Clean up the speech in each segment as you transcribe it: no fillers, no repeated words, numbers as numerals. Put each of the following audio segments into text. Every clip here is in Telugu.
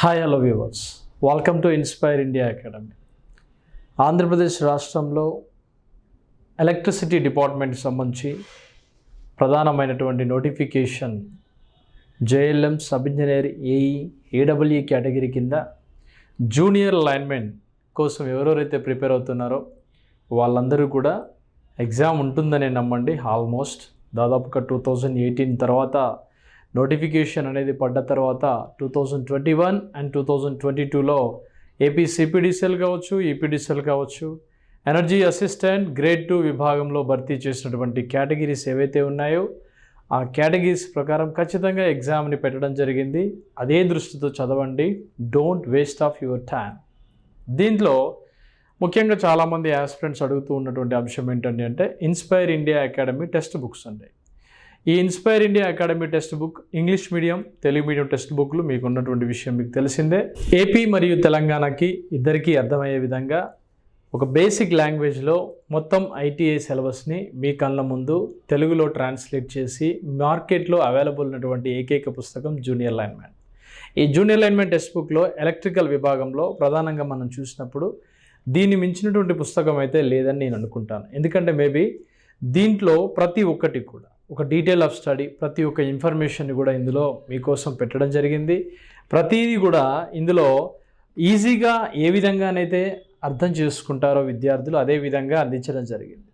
Hi hello viewers, welcome to Inspire India Academy. Andhra Pradesh రాష్ట్రంలో ఎలక్ట్రిసిటీ డిపార్ట్మెంట్కి సంబంధించి ప్రధానమైనటువంటి notification JLM sub engineer AE AW category కింద జూనియర్ లైన్మెన్ కోసం ఎవరెవరైతే ప్రిపేర్ అవుతున్నారో వాళ్ళందరూ కూడా ఎగ్జామ్ ఉంటుందనే నమ్మండి. ఆల్మోస్ట్ దాదాపుగా 2018 తర్వాత నోటిఫికేషన్ అనేది పడ్డ తర్వాత 2021 అండ్ 2022లో ఏపీ సిపిడిసిఎల్ కావచ్చు, ఈపీడిసిఎల్ కావచ్చు, ఎనర్జీ అసిస్టెంట్ గ్రేడ్ 2 విభాగంలో భర్తీ చేసినటువంటి కేటగిరీస్ ఏవైతే ఉన్నాయో ఆ కేటగిరీస్ ప్రకారం ఖచ్చితంగా ఎగ్జామ్ని పెట్టడం జరిగింది. అదే దృష్టితో చదవండి, don't waste of your time. దీంట్లో ముఖ్యంగా చాలామంది ఆస్పిరెంట్స్ అడుగుతూ ఉన్నటువంటి అంశం ఏంటంటే inspire India academy text books అండి. ఈ inspire India academy text book English medium, Telugu medium text బుక్లు మీకు ఉన్నటువంటి విషయం మీకు తెలిసిందే. ఏపీ మరియు తెలంగాణకి ఇద్దరికీ అర్థమయ్యే విధంగా ఒక బేసిక్ లాంగ్వేజ్లో మొత్తం ఐటీఐ సిలబస్ని మీ కళ్ళ ముందు తెలుగులో ట్రాన్స్లేట్ చేసి మార్కెట్లో అవైలబుల్ ఉన్నటువంటి ఏకైక పుస్తకం జూనియర్ లైన్మెన్. ఈ జూనియర్ లైన్మెన్ టెక్స్ట్ బుక్లో ఎలక్ట్రికల్ విభాగంలో ప్రధానంగా మనం చూసినప్పుడు దీన్ని మించినటువంటి పుస్తకం అయితే లేదని నేను అనుకుంటాను. ఎందుకంటే మేబీ దీంట్లో ప్రతి ఒక్కటి కూడా ఒక డీటెయిల్ ఆఫ్ స్టడీ, ప్రతి ఒక్క ఇన్ఫర్మేషన్ కూడా ఇందులో మీకోసం పెట్టడం జరిగింది. ప్రతిదీ కూడా ఇందులో ఈజీగా ఏ విధంగానైతే అర్థం చేసుకుంటారో విద్యార్థులు అదే విధంగా అందించడం జరిగింది.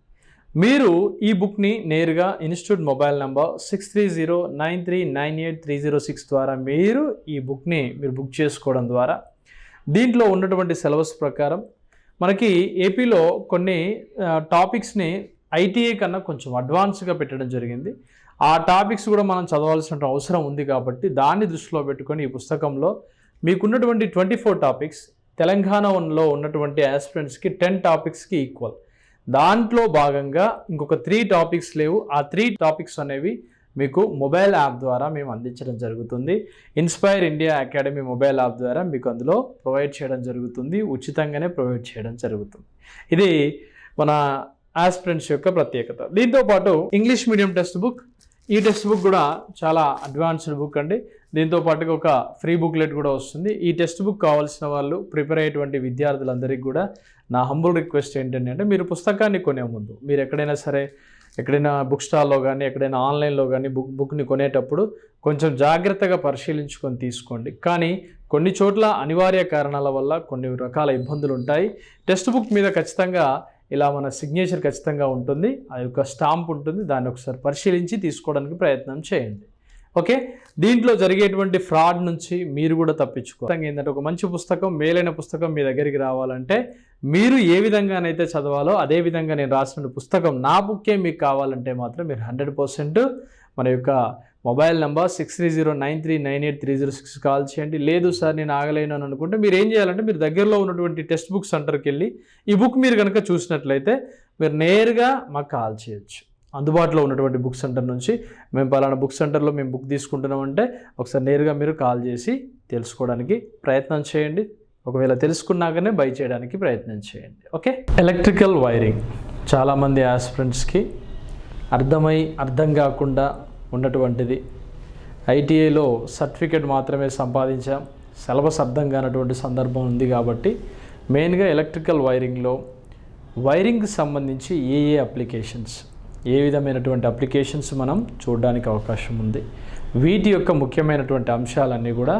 మీరు ఈ బుక్ని నేరుగా ఇన్స్టిట్యూట్ మొబైల్ నంబర్ 6309398306 ద్వారా మీరు ఈ బుక్ని బుక్ చేసుకోవడం ద్వారా దీంట్లో ఉన్నటువంటి సిలబస్ ప్రకారం మనకి ఏపీలో కొన్ని టాపిక్స్ని ఐటీఐ కన్నా కొంచెం అడ్వాన్స్గా పెట్టడం జరిగింది. ఆ టాపిక్స్ కూడా మనం చదవాల్సిన అవసరం ఉంది కాబట్టి దాన్ని దృష్టిలో పెట్టుకొని ఈ పుస్తకంలో మీకున్నటువంటి 24 టాపిక్స్ తెలంగాణలో ఉన్నటువంటి ఆస్పిరెంట్స్కి 10 టాపిక్స్కి ఈక్వల్. దాంట్లో భాగంగా ఇంకొక 3 టాపిక్స్ లేవు. ఆ 3 టాపిక్స్ అనేవి మీకు మొబైల్ యాప్ ద్వారా మేము అందించడం జరుగుతుంది. Inspire India academy mobile app ద్వారా మీకు అందులో ప్రొవైడ్ చేయడం జరుగుతుంది. ఉచితంగానే ప్రొవైడ్ చేయడం జరుగుతుంది. ఇది మన ఆస్పిరెంట్స్ యొక్క ప్రత్యేకత. దీంతోపాటు ఇంగ్లీష్ మీడియం టెక్స్ట్ బుక్, ఈ టెక్స్ట్ బుక్ కూడా చాలా అడ్వాన్స్డ్ బుక్ అండి. దీంతో పాటుగా ఒక ఫ్రీ బుక్లెట్ కూడా వస్తుంది. ఈ టెక్స్ట్ బుక్ కావాల్సిన వాళ్ళు ప్రిపేర్ అయ్యేటువంటి విద్యార్థులందరికీ కూడా నా హంబుల్ రిక్వెస్ట్ ఏంటంటే మీరు పుస్తకాన్ని కొనే ముందు మీరు ఎక్కడైనా బుక్ స్టాల్లో కానీ ఎక్కడైనా ఆన్లైన్లో కానీ బుక్ని కొనేటప్పుడు కొంచెం జాగ్రత్తగా పరిశీలించుకొని తీసుకోండి. కానీ కొన్ని చోట్ల అనివార్య కారణాల వల్ల కొన్ని రకాల ఇబ్బందులు ఉంటాయి. టెక్స్ట్ బుక్ మీద ఖచ్చితంగా ఇలా మన సిగ్నేచర్ ఖచ్చితంగా ఉంటుంది, ఆ యొక్క స్టాంప్ ఉంటుంది. దాన్ని ఒకసారి పరిశీలించి తీసుకోవడానికి ప్రయత్నం చేయండి. ఓకే, దీంట్లో జరిగేటువంటి ఫ్రాడ్ నుంచి మీరు కూడా తప్పించుకోవాలి. ఏంటంటే ఒక మంచి పుస్తకం, మేలైన పుస్తకం మీ దగ్గరికి రావాలంటే మీరు ఏ విధంగానైతే చదవాలో అదే విధంగా నేను రాసిన పుస్తకం నా బుక్కే మీకు కావాలంటే మాత్రం మీరు 100% మన యొక్క మొబైల్ నెంబర్ 6309398306 కాల్ చేయండి. లేదు సార్ నేను ఆగలేను అని అనుకుంటే మీరు ఏం చేయాలంటే మీరు దగ్గరలో ఉన్నటువంటి టెక్స్ట్ బుక్ సెంటర్కి వెళ్ళి ఈ బుక్ మీరు కనుక చూసినట్లయితే మీరు నేరుగా మాకు కాల్ చేయొచ్చు. అందుబాటులో ఉన్నటువంటి బుక్ సెంటర్ నుంచి మేము పలానా బుక్ సెంటర్లో మేము బుక్ తీసుకుంటున్నామంటే ఒకసారి నేరుగా మీరు కాల్ చేసి తెలుసుకోవడానికి ప్రయత్నం చేయండి. ఒకవేళ తెలుసుకున్నాకనే బై చేయడానికి ప్రయత్నం చేయండి. ఓకే, ఎలక్ట్రికల్ వైరింగ్ చాలామంది ఆస్పిరెంట్స్కి అర్థం కాకుండా ఉన్నటువంటిది. ఐటీఐలో సర్టిఫికేట్ మాత్రమే సంపాదించాం, సిలబస్ అర్థం కానటువంటి సందర్భం ఉంది కాబట్టి మెయిన్గా ఎలక్ట్రికల్ వైరింగ్కి సంబంధించి ఏ అప్లికేషన్స్, ఏ విధమైనటువంటి అప్లికేషన్స్ మనం చూడడానికి అవకాశం ఉంది. వీటి యొక్క ముఖ్యమైనటువంటి అంశాలన్నీ కూడా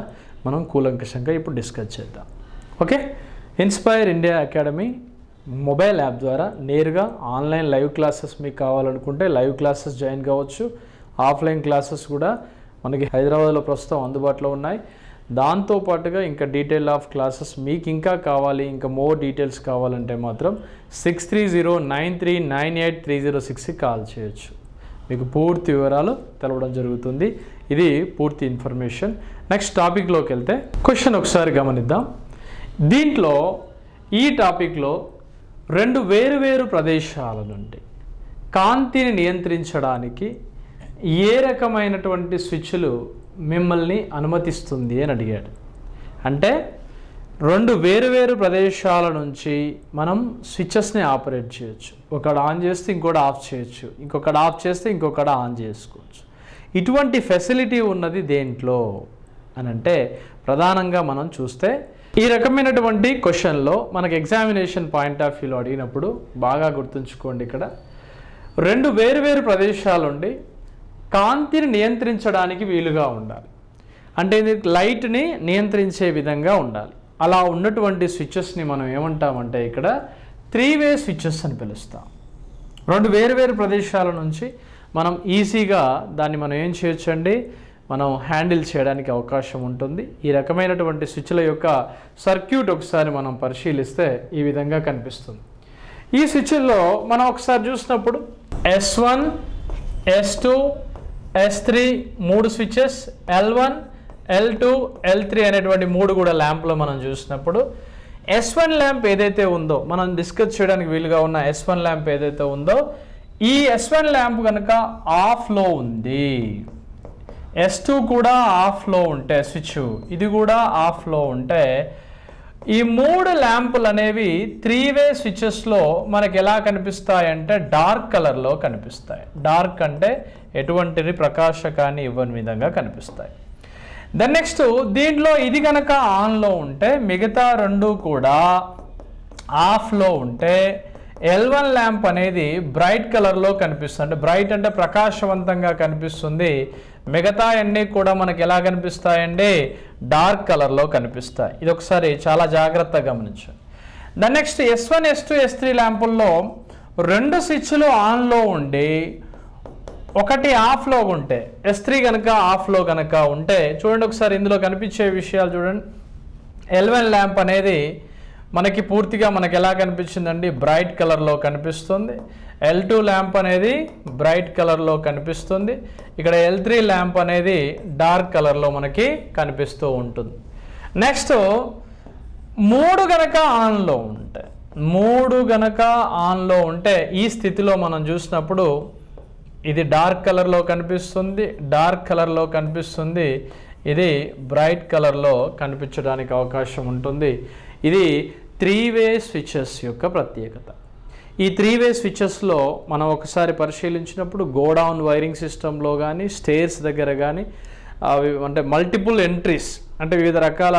మనం కూలంకషంగా ఇప్పుడు డిస్కస్ చేద్దాం. Okay, inspire India academy mobile app ద్వారా నేరుగా ఆన్లైన్ లైవ్ క్లాసెస్ మీకు కావాలనుకుంటే లైవ్ క్లాసెస్ జాయిన్ కావచ్చు. ఆఫ్లైన్ క్లాసెస్ కూడా మనకి హైదరాబాద్లో ప్రస్తుతం అందుబాటులో ఉన్నాయి. దాంతోపాటుగా ఇంకా డీటెయిల్ ఆఫ్ క్లాసెస్ మీకు ఇంకా కావాలి, ఇంకా మోర్ డీటెయిల్స్ కావాలంటే మాత్రం 6309398306కి కాల్ చేయొచ్చు. మీకు పూర్తి వివరాలు తెలవడం జరుగుతుంది. ఇది పూర్తి ఇన్ఫర్మేషన్. నెక్స్ట్ టాపిక్లోకి వెళ్తే క్వశ్చన్ ఒకసారి గమనిద్దాం. దీంట్లో ఈ టాపిక్లో 2 వేరు ప్రదేశాల నుండి కాంతిని నియంత్రించడానికి ఏ రకమైనటువంటి స్విచ్లు మిమ్మల్ని అనుమతిస్తుంది అని అడిగాడు. అంటే 2 వేరు ప్రదేశాల నుంచి మనం స్విచ్చెస్ని ఆపరేట్ చేయొచ్చు. ఒకటి ఆన్ చేస్తే ఇంకోటి ఆఫ్ చేయొచ్చు, ఇంకొకటి ఆఫ్ చేస్తే ఇంకొకటి ఆన్ చేసుకోవచ్చు. ఇటువంటి ఫెసిలిటీ ఉన్నది దేంట్లో అని అంటే ప్రధానంగా మనం చూస్తే ఈ రకమైనటువంటి క్వశ్చన్లో మనకు ఎగ్జామినేషన్ పాయింట్ ఆఫ్ వ్యూలో అడిగినప్పుడు బాగా గుర్తుంచుకోండి, ఇక్కడ రెండు వేరువేరు ప్రదేశాలు ఉండి కాంతిని నియంత్రించడానికి వీలుగా ఉండాలి. అంటే ఇది లైట్ని నియంత్రించే విధంగా ఉండాలి. అలా ఉన్నటువంటి స్విచ్చెస్ని మనం ఏమంటామంటే ఇక్కడ 3-వే స్విచ్చెస్ అని పిలుస్తాం. రెండు వేరువేరు ప్రదేశాల నుంచి మనం ఈజీగా దాన్ని మనం ఏం చేయొచ్చండి, మనం హ్యాండిల్ చేయడానికి అవకాశం ఉంటుంది. ఈ రకమైనటువంటి స్విచ్ల యొక్క సర్క్యూట్ ఒకసారి మనం పరిశీలిస్తే ఈ విధంగా కనిపిస్తుంది. ఈ స్విచ్ల్లో మనం ఒకసారి చూసినప్పుడు S1, S2, S3 3 switches, L1, L2, L3 అనేటువంటి 3 కూడా ల్యాంప్లో మనం చూసినప్పుడు S1 ల్యాంప్ ఏదైతే ఉందో, మనం డిస్కస్ చేయడానికి వీలుగా ఉన్న S1 ల్యాంప్ ఏదైతే ఉందో, ఈ S1 ల్యాంప్ కనుక ఆఫ్లో ఉంది, S2 కూడా ఆఫ్లో ఉంటే, స్విచ్ ఇది కూడా ఆఫ్లో ఉంటే, ఈ 3 ల్యాంపులు అనేవి 3-వే స్విచ్చెస్లో మనకి ఎలా కనిపిస్తాయంటే డార్క్ కలర్లో కనిపిస్తాయి. డార్క్ అంటే ఎటువంటి ప్రకాశకాన్ని ఇవ్వని విధంగా కనిపిస్తాయి. దెన్ నెక్స్ట్ దీంట్లో ఇది కనుక ఆన్లో ఉంటే మిగతా 2 కూడా ఆఫ్లో ఉంటే L1 ల్యాంప్ అనేది బ్రైట్ కలర్లో కనిపిస్తుంది. అంటే బ్రైట్ అంటే ప్రకాశవంతంగా కనిపిస్తుంది. మిగతా అన్నీ కూడా మనకి ఎలా కనిపిస్తాయండి, డార్క్ కలర్లో కనిపిస్తాయి. ఇది ఒకసారి చాలా జాగ్రత్తగా గమనించండి. దాని నెక్స్ట్ S1, S2, S3 ల్యాంపుల్లో 2 స్విచ్లు ఆన్లో ఉండి ఒకటి ఆఫ్లో ఉంటే, S3 కనుక ఆఫ్లో కనుక ఉంటే చూడండి ఒకసారి ఇందులో కనిపించే విషయాలు చూడండి. L1 ల్యాంప్ అనేది మనకి పూర్తిగా మనకి ఎలా కనిపించిందండి, బ్రైట్ కలర్లో కనిపిస్తుంది. L2 ల్యాంప్ అనేది బ్రైట్ కలర్లో కనిపిస్తుంది. ఇక్కడ L3 ల్యాంప్ అనేది డార్క్ కలర్లో మనకి కనిపిస్తూ ఉంటుంది. నెక్స్ట్ 3 గనక ఆన్లో ఉంటే, 3 గనక ఆన్లో ఉంటే ఈ స్థితిలో మనం చూసినప్పుడు ఇది డార్క్ కలర్లో కనిపిస్తుంది, డార్క్ కలర్లో కనిపిస్తుంది, ఇది బ్రైట్ కలర్లో కనిపించడానికి అవకాశం ఉంటుంది. ఇది 3-వే స్విచెస్ యొక్క ప్రత్యేకత. ఈ 3-వే స్విచెస్లో మనం ఒకసారి పరిశీలించినప్పుడు గోడౌన్ వైరింగ్ సిస్టంలో కానీ స్టేర్స్ దగ్గర కానీ అంటే మల్టిపుల్ ఎంట్రీస్ అంటే వివిధ రకాల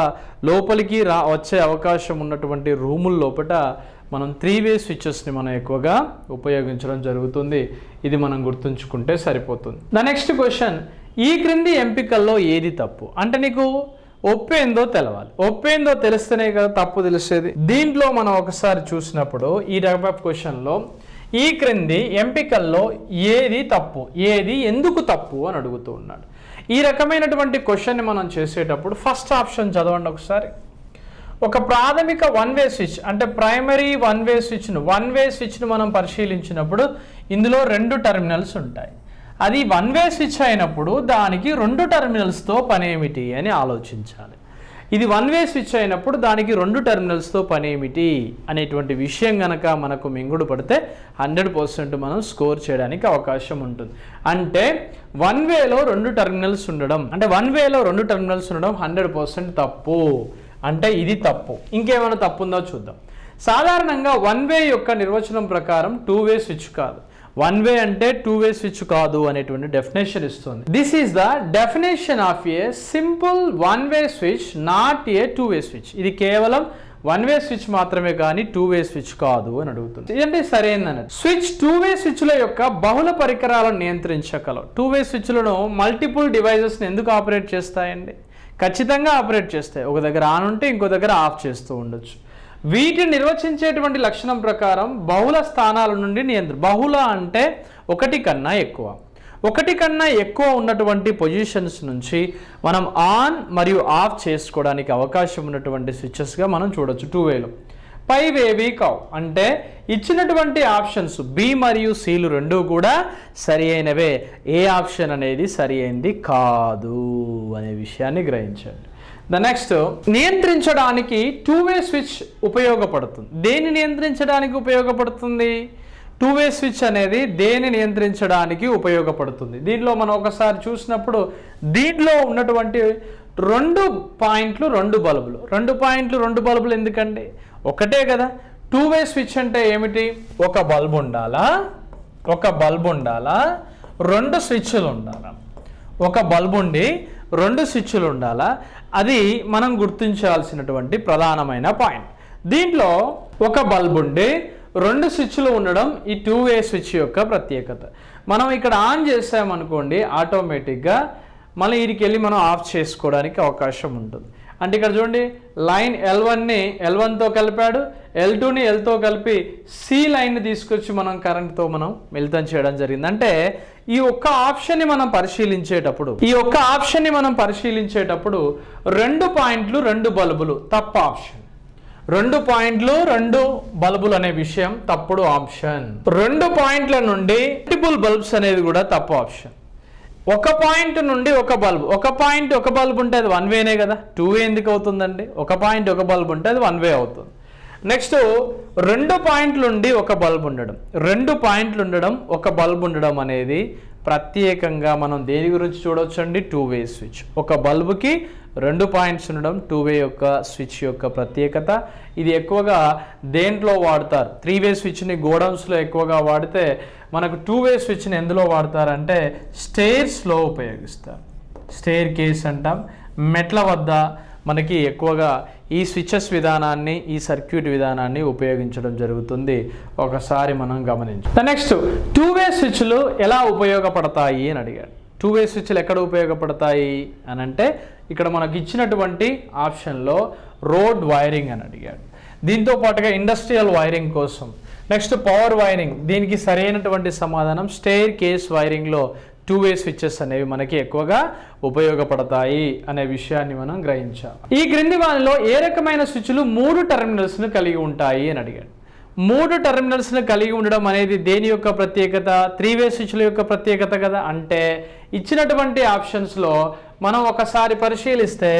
లోపలికి వచ్చే అవకాశం ఉన్నటువంటి రూముల లోపల మనం 3-వే స్విచెస్ని మనం ఎక్కువగా ఉపయోగించడం జరుగుతుంది. ఇది మనం గుర్తుంచుకుంటే సరిపోతుంది. ద నెక్స్ట్ క్వశ్చన్, ఈ క్రింది ఎంపికల్లో ఏది తప్పు? అంటే నీకు ఒప్పేందో తెలవాలి. ఒప్పేందో తెలిస్తేనే కదా తప్పు తెలిసేది. దీంట్లో మనం ఒకసారి చూసినప్పుడు ఈ టైప్ ఆఫ్ క్వశ్చన్లో ఈ క్రింది ఎంపికల్లో ఏది తప్పు, ఏది ఎందుకు తప్పు అని అడుగుతూ ఉన్నాడు. ఈ రకమైనటువంటి క్వశ్చన్ని మనం చేసేటప్పుడు ఫస్ట్ ఆప్షన్ చదవండి ఒకసారి. ఒక ప్రాథమిక 1-వే స్విచ్ అంటే ప్రైమరీ 1-వే స్విచ్ను మనం పరిశీలించినప్పుడు ఇందులో 2 టెర్మినల్స్ ఉంటాయి. అది 1-వే స్విచ్ అయినప్పుడు దానికి 2 టెర్మినల్స్తో పనేమిటి అని ఆలోచించాలి. ఇది 1-వే స్విచ్ అయినప్పుడు దానికి 2 టెర్మినల్స్తో పనేమిటి అనేటువంటి విషయం కనుక మనకు మింగుడు పడితే 100% మనం స్కోర్ చేయడానికి అవకాశం ఉంటుంది. అంటే 1-వేలో 2 టెర్మినల్స్ ఉండడం, అంటే 1-వేలో 2 టెర్మినల్స్ ఉండడం 100% తప్పు. అంటే ఇది తప్పు. ఇంకేమైనా తప్పు ఉందో చూద్దాం. సాధారణంగా 1-వే యొక్క నిర్వచనం ప్రకారం 2-వే స్విచ్ కాదు, 1-వే అంటే 2-వే స్విచ్ కాదు అనేటువంటి డెఫినేషన్ ఇస్తుంది. This is the definition of a simple 1-వే స్విచ్, నాట్ ఏ 2-వే స్విచ్. ఇది కేవలం 1-వే స్విచ్ మాత్రమే కానీ 2-వే స్విచ్ కాదు అని అడుగుతుంది. ఇదంటే సరైనది. స్విచ్ 2-వే స్విచ్ల యొక్క బహుళ పరికరాలను నియంత్రించగలవు. 2-వే స్విచ్లను మల్టిపుల్ డివైజెస్ని ఎందుకు ఆపరేట్ చేస్తాయండి? ఖచ్చితంగా ఆపరేట్ చేస్తాయి. ఒక దగ్గర ఆన్ ఉంటే ఇంకో దగ్గర ఆఫ్ చేస్తూ ఉండొచ్చు. వీటిని నిర్వచించేటువంటి లక్షణం ప్రకారం బహుళ స్థానాల నుండి బహుళ అంటే ఒకటి కన్నా ఎక్కువ ఉన్నటువంటి పొజిషన్స్ నుంచి మనం ఆన్ మరియు ఆఫ్ చేసుకోవడానికి అవకాశం ఉన్నటువంటి స్విచెస్గా మనం చూడొచ్చు 2-వేలో. పైవేవి కావు, అంటే ఇచ్చినటువంటి ఆప్షన్స్ బి మరియు సిలు 2 కూడా సరి అయినవే. ఏ ఆప్షన్ అనేది సరి అయింది కాదు అనే విషయాన్ని గ్రహించండి. ద నెక్స్ట్, నియంత్రించడానికి 2-వే స్విచ్ ఉపయోగపడుతుంది. దేన్ని నియంత్రించడానికి ఉపయోగపడుతుంది? 2-వే స్విచ్ అనేది దేన్ని నియంత్రించడానికి ఉపయోగపడుతుంది? దీంట్లో మనం ఒకసారి చూసినప్పుడు దీంట్లో ఉన్నటువంటి 2 పాయింట్లు 2 బల్బులు. 2 పాయింట్లు 2 బల్బులు ఎందుకండి? ఒకటే కదా. 2-వే స్విచ్ అంటే ఏమిటి? ఒక బల్బు ఉండాలా, 2 స్విచ్లు ఉండాలా. ఒక బల్బు ఉండి రెండు స్విచ్లు ఉండాలా, అది మనం గుర్తించాల్సినటువంటి ప్రధానమైన పాయింట్. దీంట్లో ఒక బల్బ్ ఉండి రెండు స్విచ్లు ఉండడం ఈ 2-వే స్విచ్ యొక్క ప్రత్యేకత. మనం ఇక్కడ ఆన్ చేసామనుకోండి, ఆటోమేటిక్గా మళ్ళీ వీడికి వెళ్ళి మనం ఆఫ్ చేసుకోవడానికి అవకాశం ఉంటుంది. అంటే ఇక్కడ చూడండి, లైన్ L1ని L1తో కలిపాడు, L2ని Lతో కలిపి C లైన్ని తీసుకొచ్చి మనం కరెంట్తో మనం మిళితం చేయడం జరిగింది. అంటే ఈ ఒక్క ఆప్షన్ని మనం పరిశీలించేటప్పుడు 2 పాయింట్లు 2 బల్బులు తప్పు ఆప్షన్. 2 పాయింట్లు 2 బల్బులు అనే విషయం తప్పుడు ఆప్షన్. 2 పాయింట్ల నుండి మల్టిపుల్ బల్బ్స్ అనేది కూడా తప్పు ఆప్షన్. ఒక పాయింట్ నుండి ఒక బల్బ్, ఒక పాయింట్ ఒక బల్బ్ ఉంటే అది 1-వేనే కదా, 2-వే ఎందుకు అవుతుందండి? ఒక పాయింట్ ఒక బల్బ్ ఉంటే అది 1-వే అవుతుంది. నెక్స్ట్ 2 పాయింట్ల నుండి ఒక బల్బ్ ఉండడం, 2 పాయింట్లు ఉండడం, ఒక బల్బ్ ఉండడం అనేది ప్రత్యేకంగా మనం దేని గురించి చూడవచ్చండి? 2-వే స్విచ్. ఒక బల్బుకి 2 పాయింట్స్ ఉండడం 2-వే యొక్క స్విచ్ యొక్క ప్రత్యేకత. ఇది ఎక్కువగా దేంట్లో వాడతారు? 3-వే స్విచ్ని గోడౌన్స్లో ఎక్కువగా వాడితే, మనకు 2-వే స్విచ్ని ఎందులో వాడతారంటే స్టేర్స్లో ఉపయోగిస్తారు. స్టేర్ కేస్ అంటాం. మెట్ల వద్ద మనకి ఎక్కువగా ఈ స్విచెస్ విధానాన్ని, ఈ సర్క్యూట్ విధానాన్ని ఉపయోగించడం జరుగుతుంది. ఒకసారి మనం గమనించాం. నెక్స్ట్ 2-వే స్విచ్లు ఎలా ఉపయోగపడతాయి అని అడిగాడు. 2-వే స్విచ్లు ఎక్కడ ఉపయోగపడతాయి అని అంటే, ఇక్కడ మనకు ఇచ్చినటువంటి ఆప్షన్లో రోడ్ వైరింగ్ అని అడిగాడు. దీంతో పాటుగా ఇండస్ట్రియల్ వైరింగ్ కోసం, నెక్స్ట్ పవర్ వైరింగ్, దీనికి సరైనటువంటి సమాధానం స్టేర్ కేస్ వైరింగ్లో 2-వే స్విచెస్ అనేవి మనకి ఎక్కువగా ఉపయోగపడతాయి అనే విషయాన్ని మనం గ్రహించాం. ఈ క్రింది వానిలో ఏ రకమైన స్విచ్లు 3 టెర్మినల్స్ను కలిగి ఉంటాయి అని అడిగాడు. 3 టెర్మినల్స్ను కలిగి ఉండడం అనేది దేని యొక్క ప్రత్యేకత? 3-వే స్విచ్ల యొక్క ప్రత్యేకత కదా. అంటే ఇచ్చినటువంటి ఆప్షన్స్లో మనం ఒకసారి పరిశీలిస్తే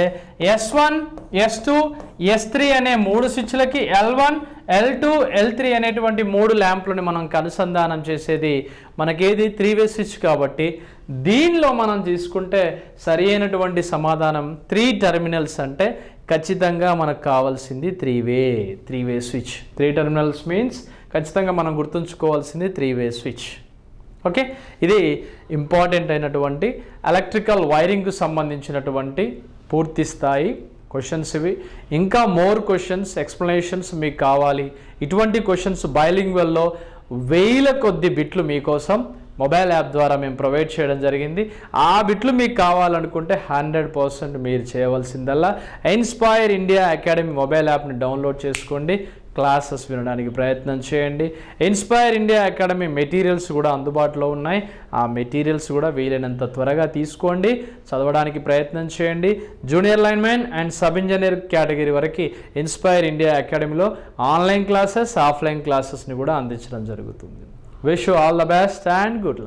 S1, S2, S3 అనే 3 స్విచ్లకి L1, L2, L3 అనేటువంటి 3 ల్యాంప్లను మనం అనుసంధానం చేసేది మనకేది? 3-వే స్విచ్. కాబట్టి దీనిలో మనం తీసుకుంటే సరి అయినటువంటి సమాధానం 3 టెర్మినల్స్. అంటే ఖచ్చితంగా మనకు కావాల్సింది 3-వే స్విచ్. 3 టెర్మినల్స్ మీన్స్ ఖచ్చితంగా మనం గుర్తుంచుకోవాల్సింది 3-వే స్విచ్. ఓకే, ఇది ఇంపార్టెంట్ అయినటువంటి ఎలక్ట్రికల్ వైరింగ్కు సంబంధించినటువంటి పూర్తి స్థాయి క్వశ్చన్స్ ఇవి. ఇంకా మోర్ క్వశ్చన్స్, ఎక్స్ప్లెనేషన్స్ మీకు కావాలి, ఇటువంటి క్వశ్చన్స్ బైలింగ్వల్లో 1000 కొద్ది బిట్లు మీకోసం మొబైల్ యాప్ ద్వారా మేము ప్రొవైడ్ చేయడం జరిగింది. ఆ బిట్లు మీకు కావాలనుకుంటే 100% మీరు చేయవలసిందల్లా ఇన్స్పైర్ ఇండియా అకాడమీ మొబైల్ యాప్ని డౌన్లోడ్ చేసుకోండి, క్లాసెస్ వినడానికి ప్రయత్నం చేయండి. ఇన్స్పైర్ ఇండియా అకాడమీ మెటీరియల్స్ కూడా అందుబాటులో ఉన్నాయి. ఆ మెటీరియల్స్ కూడా వీలైనంత త్వరగా తీసుకోండి, చదవడానికి ప్రయత్నం చేయండి. Junior linemen and sub engineer category వరకు ఇన్స్పైర్ ఇండియా అకాడమీలో ఆన్లైన్ క్లాసెస్, ఆఫ్లైన్ క్లాసెస్ని కూడా అందించడం జరుగుతుంది. Wish you all the best and good luck.